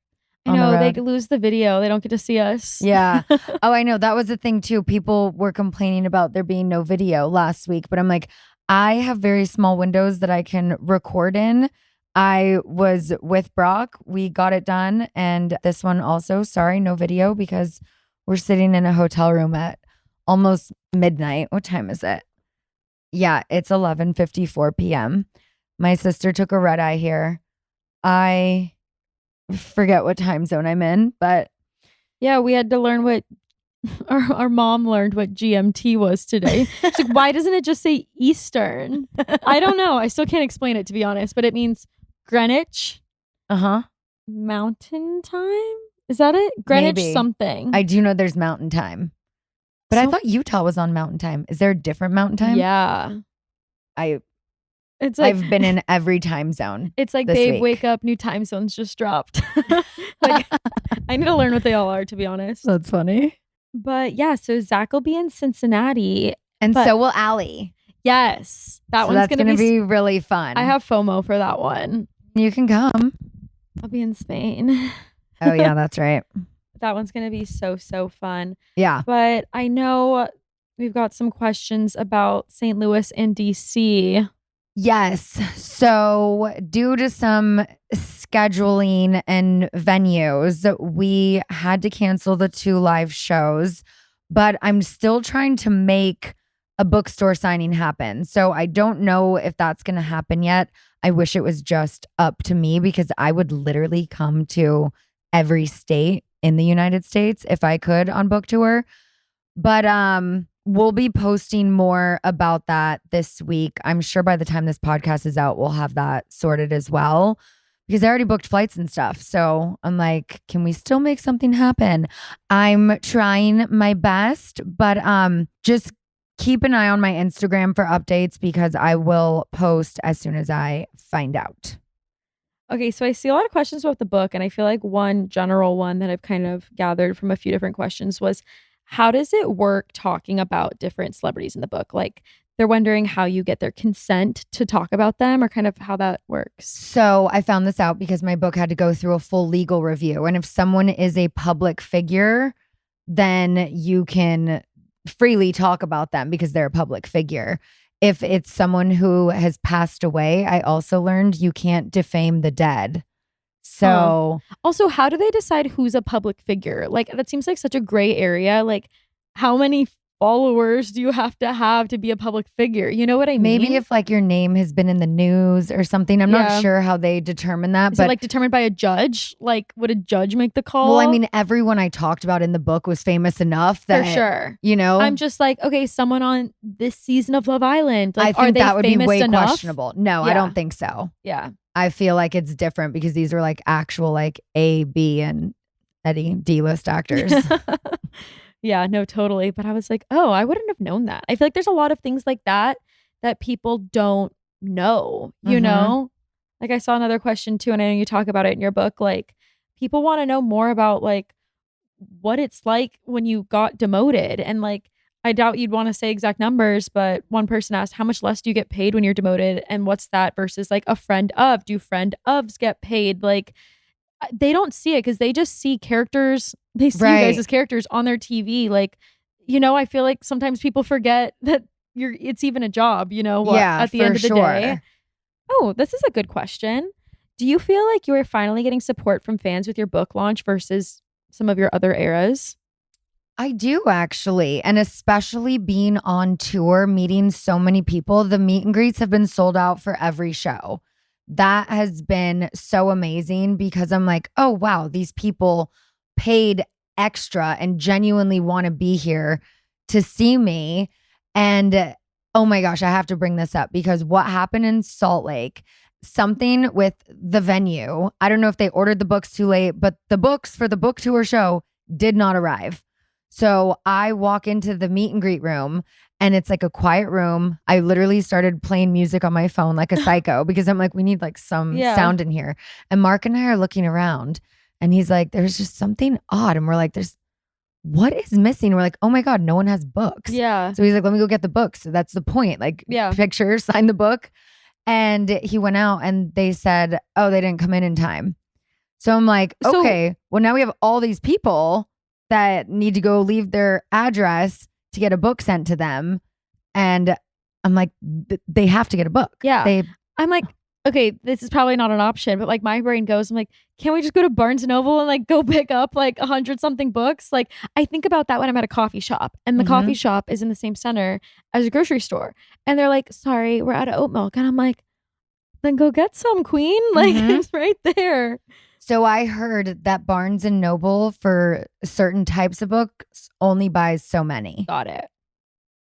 I know, they lose the video. They don't get to see us. Yeah. Oh, I know. That was the thing too. People were complaining about there being no video last week, but I'm like, I have very small windows that I can record in. I was with Brock. We got it done. And this one also, sorry, no video because we're sitting in a hotel room at almost midnight. What time is it? Yeah, it's 11:54 p.m. My sister took a red eye here. I forget what time zone I'm in, but yeah, we had to learn what our mom learned what GMT was today. She's like, why doesn't it just say Eastern? I don't know. I still can't explain it, to be honest, but it means Greenwich. Mountain time? Is that it? Greenwich Maybe. Something. I do know there's mountain time. But I thought Utah was on mountain time. Is there a different mountain time? Yeah. It's like, I've been in every time zone. It's like, this babe, week. wake up, new time zones just dropped. Like, I need to learn what they all are, to be honest. That's funny. But yeah, so Zach will be in Cincinnati. And so will Allie. Yes. That So one's that's going to be really fun. I have FOMO for that one. You can come. I'll be in Spain. Oh, yeah, that's right. That one's going to be so fun. Yeah. But I know we've got some questions about St. Louis and DC. Yes. So due to some scheduling and venues, we had to cancel the 2 live shows, but I'm still trying to make a bookstore signing happen. So I don't know if that's going to happen yet. I wish it was just up to me because I would literally come to every state in the United States if I could on book tour. But we'll be posting more about that this week. I'm sure by the time this podcast is out, we'll have that sorted as well because I already booked flights and stuff. So I'm like, can we still make something happen? I'm trying my best, but just keep an eye on my Instagram for updates because I will post as soon as I find out. Okay, so I see a lot of questions about the book, and I feel like one general one that I've kind of gathered from a few different questions was, how does it work talking about different celebrities in the book? Like, they're wondering how you get their consent to talk about them or kind of how that works. So I found this out because my book had to go through a full legal review. And if someone is a public figure, then you can freely talk about them because they're a public figure. If it's someone who has passed away, I also learned you can't defame the dead. So also, how do they decide who's a public figure? Like, that seems like such a gray area. Like, how many followers do you have to be a public figure? You know what I mean? Maybe if like your name has been in the news or something. I'm not sure how they determine that. Is but it like determined by a judge? Like, would a judge make the call? Well, I mean, everyone I talked about in the book was famous enough that, for sure. you know, I'm just like, okay, someone on this season of Love Island. Like, I think are they that would be famous way enough? questionable. No, I Yeah. don't think so. Yeah. I feel like it's different because these are like actual like A, B, and Eddie D-list actors. Yeah, no, totally. But I was like, oh, I wouldn't have known that. I feel like there's a lot of things like that people don't know, you Mhm. know? Like I saw another question too, and I know you talk about it in your book. Like people want to know more about like what it's like when you got demoted. And like, I doubt you'd want to say exact numbers, but one person asked, how much less do you get paid when you're demoted? And what's that versus like a friend of? Do friend ofs get paid? Like, they don't see it because they just see characters. They see you guys as characters on their TV. Like, you know, I feel like sometimes people forget that it's even a job, you know, at the end of the day. Oh, this is a good question. Do you feel like you are finally getting support from fans with your book launch versus some of your other eras? I do actually. And especially being on tour, meeting so many people, the meet and greets have been sold out for every show. That has been so amazing because I'm like, oh, wow, these people paid extra and genuinely want to be here to see me. And oh my gosh, I have to bring this up because what happened in Salt Lake, something with the venue, I don't know if they ordered the books too late, but the books for the book tour show did not arrive. So I walk into the meet and greet room and it's like a quiet room. I literally started playing music on my phone like a psycho because I'm like, we need like some sound in here. And Mark and I are looking around and he's like, there's just something odd. And we're like, what is missing? We're like, oh my God, no one has books. Yeah. So he's like, let me go get the books. So that's the point. Like pictures, sign the book. And he went out and they said, oh, they didn't come in time. So I'm like, okay, well now we have all these people that need to go leave their address to get a book sent to them. And I'm like, they have to get a book. Yeah. I'm like, okay, this is probably not an option, but like my brain goes, I'm like, can we just go to Barnes & Noble and like go pick up like 100 something books? Like I think about that when I'm at a coffee shop and the coffee shop is in the same center as a grocery store. And they're like, sorry, we're out of oat milk. And I'm like, then go get some, queen. Like it's right there. So I heard that Barnes & Noble for certain types of books only buys so many. Got it.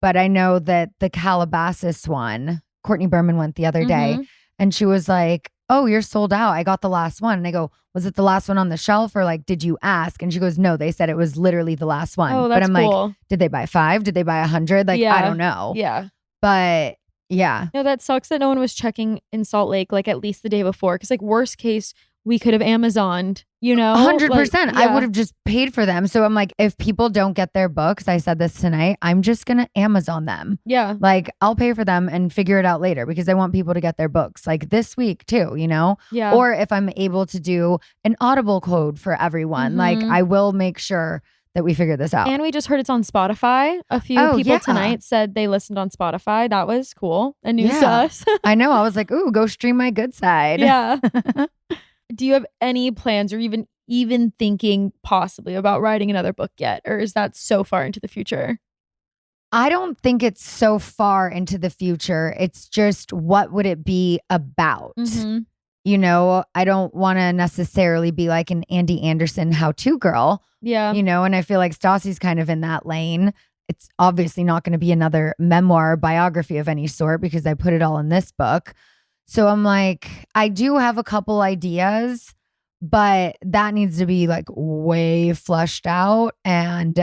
But I know that the Calabasas one, Courtney Berman went the other day and she was like, oh, you're sold out. I got the last one. And I go, was it the last one on the shelf or like, did you ask? And she goes, no, they said it was literally the last one. Oh, that's but I'm cool. like, did they buy 5? Did they buy 100? Like, I don't know. Yeah. But yeah. No, that sucks that no one was checking in Salt Lake like at least the day before. Cause like worst case, we could have Amazoned, you know? 100%. Like, I would have just paid for them. So I'm like, if people don't get their books, I said this tonight, I'm just going to Amazon them. Yeah. Like I'll pay for them and figure it out later because I want people to get their books like this week too, you know? Yeah. Or if I'm able to do an Audible code for everyone, like I will make sure that we figure this out. And we just heard it's on Spotify. A few people tonight said they listened on Spotify. That was cool. And news to us. I know. I was like, ooh, go stream my good side. Yeah. Do you have any plans or even thinking possibly about writing another book yet? Or is that so far into the future? I don't think it's so far into the future. It's just what would it be about? You know, I don't want to necessarily be like an Andy Anderson how-to girl. Yeah. You know, and I feel like Stassi's kind of in that lane. It's obviously not going to be another memoir biography of any sort because I put it all in this book. So I'm like, I do have a couple ideas, but that needs to be like way fleshed out. And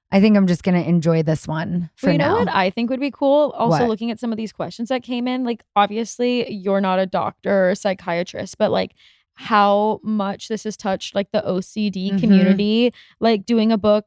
I think I'm just going to enjoy this one for you know now. what I think would be cool? Also What? looking at some of these questions that came in, like obviously you're not a doctor or a psychiatrist, but like how much this has touched like the OCD community, like doing a book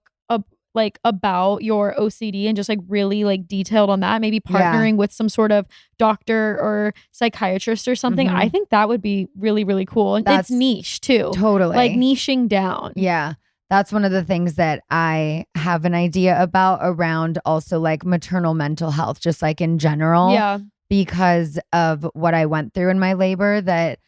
like about your OCD and just like really like detailed on that, maybe partnering with some sort of doctor or psychiatrist or something. I think that would be really, really cool. And it's niche too. Totally. Like niching down. Yeah. That's one of the things that I have an idea about around also like maternal mental health, just like in general. Yeah. Because of what I went through in my labor that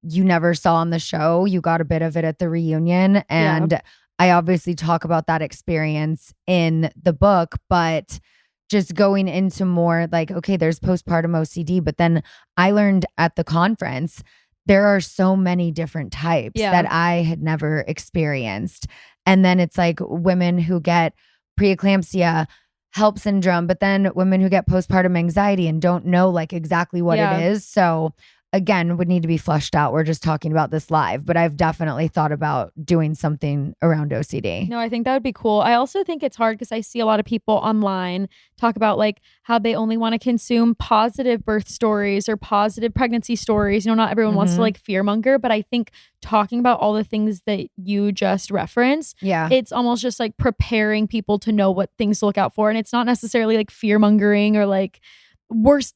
you never saw on the show. You got a bit of it at the reunion. And I obviously talk about that experience in the book, but just going into more like, okay, there's postpartum OCD, but then I learned at the conference, there are so many different types that I had never experienced. And then it's like women who get preeclampsia, HELP syndrome, but then women who get postpartum anxiety and don't know like exactly what it is. So again, would need to be fleshed out. We're just talking about this live, but I've definitely thought about doing something around OCD. No, I think that would be cool. I also think it's hard because I see a lot of people online talk about like how they only want to consume positive birth stories or positive pregnancy stories. You know, not everyone wants to like fearmonger, but I think talking about all the things that you just referenced, it's almost just like preparing people to know what things to look out for. And it's not necessarily like fearmongering or like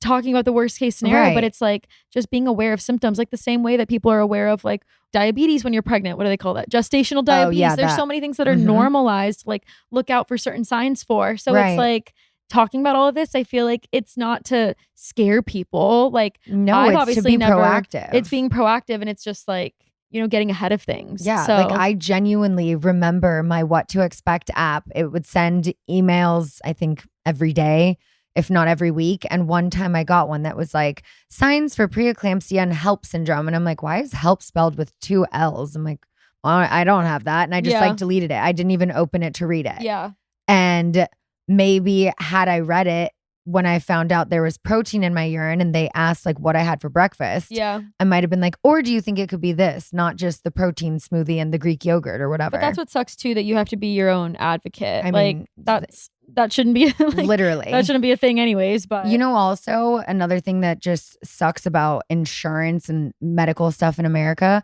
talking about the worst case scenario, but it's like just being aware of symptoms, like the same way that people are aware of like diabetes when you're pregnant. What do they call that? Gestational diabetes. There's so many things that are normalized, like look out for certain signs for. So it's like talking about all of this, I feel like it's not to scare people. Like I've it's to be proactive. It's being proactive, and it's just like, you know, getting ahead of things. Yeah. So, like I genuinely remember my What to Expect app. It would send emails, I think every day, if not every week. And one time I got one that was like signs for preeclampsia and HELP syndrome. And I'm like, why is HELP spelled with 2 L's? I'm like, well, I don't have that. And I just like deleted it. I didn't even open it to read it. Yeah. And maybe had I read it when I found out there was protein in my urine and they asked like what I had for breakfast, I might have been like, or do you think it could be this, not just the protein smoothie and the Greek yogurt or whatever. But that's what sucks too, that you have to be your own advocate. I mean, that shouldn't be like, literally that shouldn't be a thing anyways. But you know, also another thing that just sucks about insurance and medical stuff in America,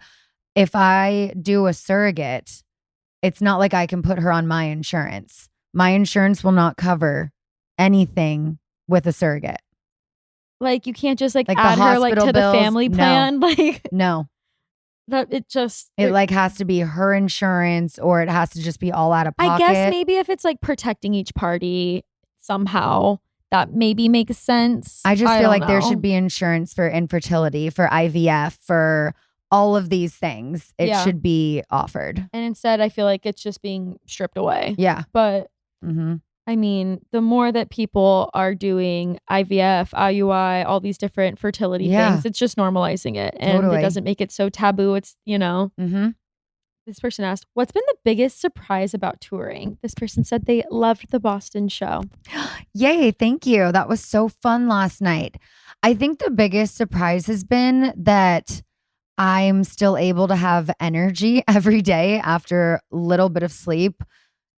if I do a surrogate, it's not like I can put her on my insurance. My insurance will not cover anything with a surrogate. Like you can't just like add her like to the family plan. Like no. That it like has to be her insurance, or it has to just be all out of pocket. I guess maybe if it's like protecting each party somehow, that maybe makes sense. I just feel like there should be insurance for infertility, for IVF, for all of these things. It should be offered. And instead, I feel like it's just being stripped away. Yeah. But I mean, the more that people are doing IVF, IUI, all these different fertility things, it's just normalizing it. And it doesn't make it so taboo. It's, you know. This person asked, what's been the biggest surprise about touring? This person said they loved the Boston show. Yay, thank you. That was so fun last night. I think the biggest surprise has been that I'm still able to have energy every day after a little bit of sleep.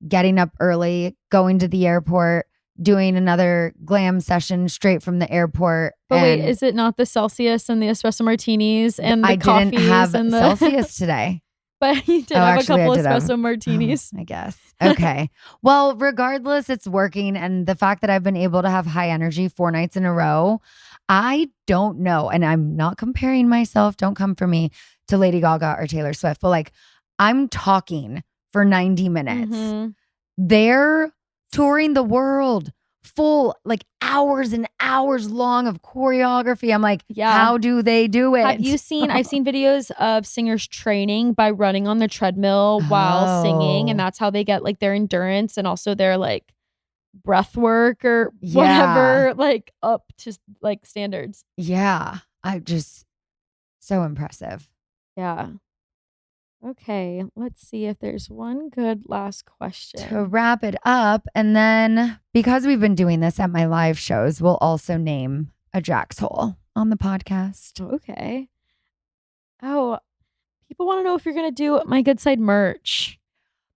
Getting up early, going to the airport, doing another glam session straight from the airport. But wait, is it not the Celsius and the espresso martinis and the coffees? I didn't have Celsius today. But you did have a couple espresso martinis. I guess. Okay. Well, regardless, it's working. And the fact that I've been able to have high energy 4 nights in a row, I don't know. And I'm not comparing myself, don't come for me, to Lady Gaga or Taylor Swift. But like, I'm talking for 90 minutes. They're touring the world full, like hours and hours long of choreography. I'm like, how do they do it? Have you seen, I've seen videos of singers training by running on the treadmill while singing. And that's how they get like their endurance and also their like breath work or whatever, like up to like standards. Yeah. I just, so impressive. Yeah. Okay, let's see if there's one good last question. To wrap it up, and then because we've been doing this at my live shows, we'll also name a Jack's Hole on the podcast. Okay. Oh, people want to know if you're going to do My Good Side merch.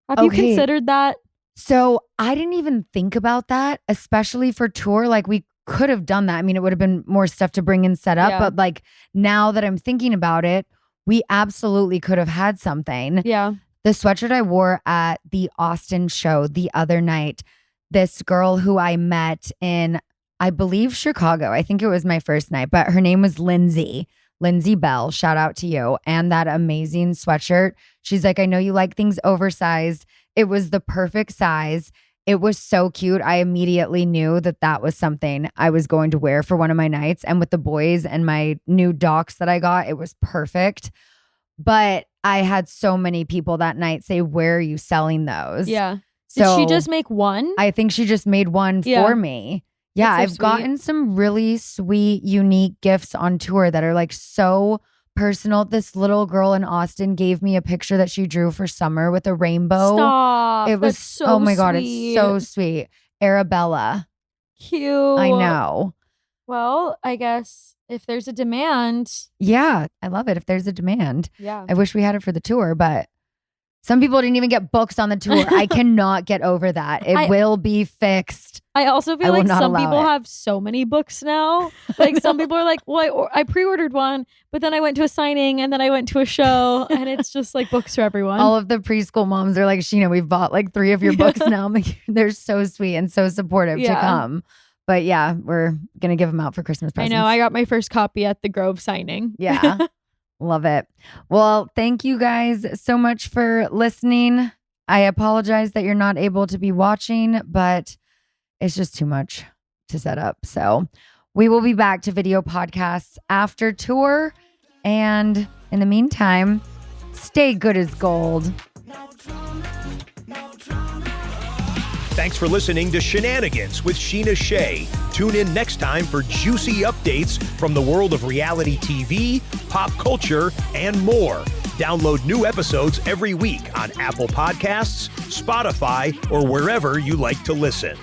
Have you considered that? So I didn't even think about that, especially for tour. Like we could have done that. I mean, it would have been more stuff to bring and set up. But like now that I'm thinking about it, we absolutely could have had something. Yeah. The sweatshirt I wore at the Austin show the other night, this girl who I met in, I believe, Chicago. I think it was my first night, but her name was Lindsay Bell. Shout out to you. And that amazing sweatshirt. She's like, I know you like things oversized. It was the perfect size. It was so cute. I immediately knew that that was something I was going to wear for one of my nights. And with the boys and my new docs that I got, it was perfect. But I had so many people that night say, where are you selling those? Yeah. So Did she just make one? I think she just made one for me. Yeah, That's so I've sweet. gotten some really sweet, unique gifts on tour that are like so personal. This little girl in Austin gave me a picture that she drew for summer with a rainbow. Stop. It was That's so oh my God, sweet. it's so sweet. Arabella. Cute. I know. Well, I guess if there's a demand. Yeah, I love it if there's a demand. Yeah. I wish we had it for the tour, but some people didn't even get books on the tour. I cannot get over that. It will be fixed. I also I feel will like not some allow people it. have so many books now. Like some people are like, well, I pre-ordered one, but then I went to a signing and then I went to a show and it's just like books for everyone. All of the preschool moms are like, Scheana, we've bought like 3 of your books now. I'm like, they're so sweet and so supportive to come. But yeah, we're going to give them out for Christmas I presents. know. I got my first copy at the Grove signing. Yeah. Love it. Well, thank you guys so much for listening. I apologize that you're not able to be watching, but it's just too much to set up. So we will be back to video podcasts after tour. And in the meantime, stay good as gold. Thanks for listening to Shenanigans with Scheana Shay. Tune in next time for juicy updates from the world of reality TV, pop culture, and more. Download new episodes every week on Apple Podcasts, Spotify, or wherever you like to listen.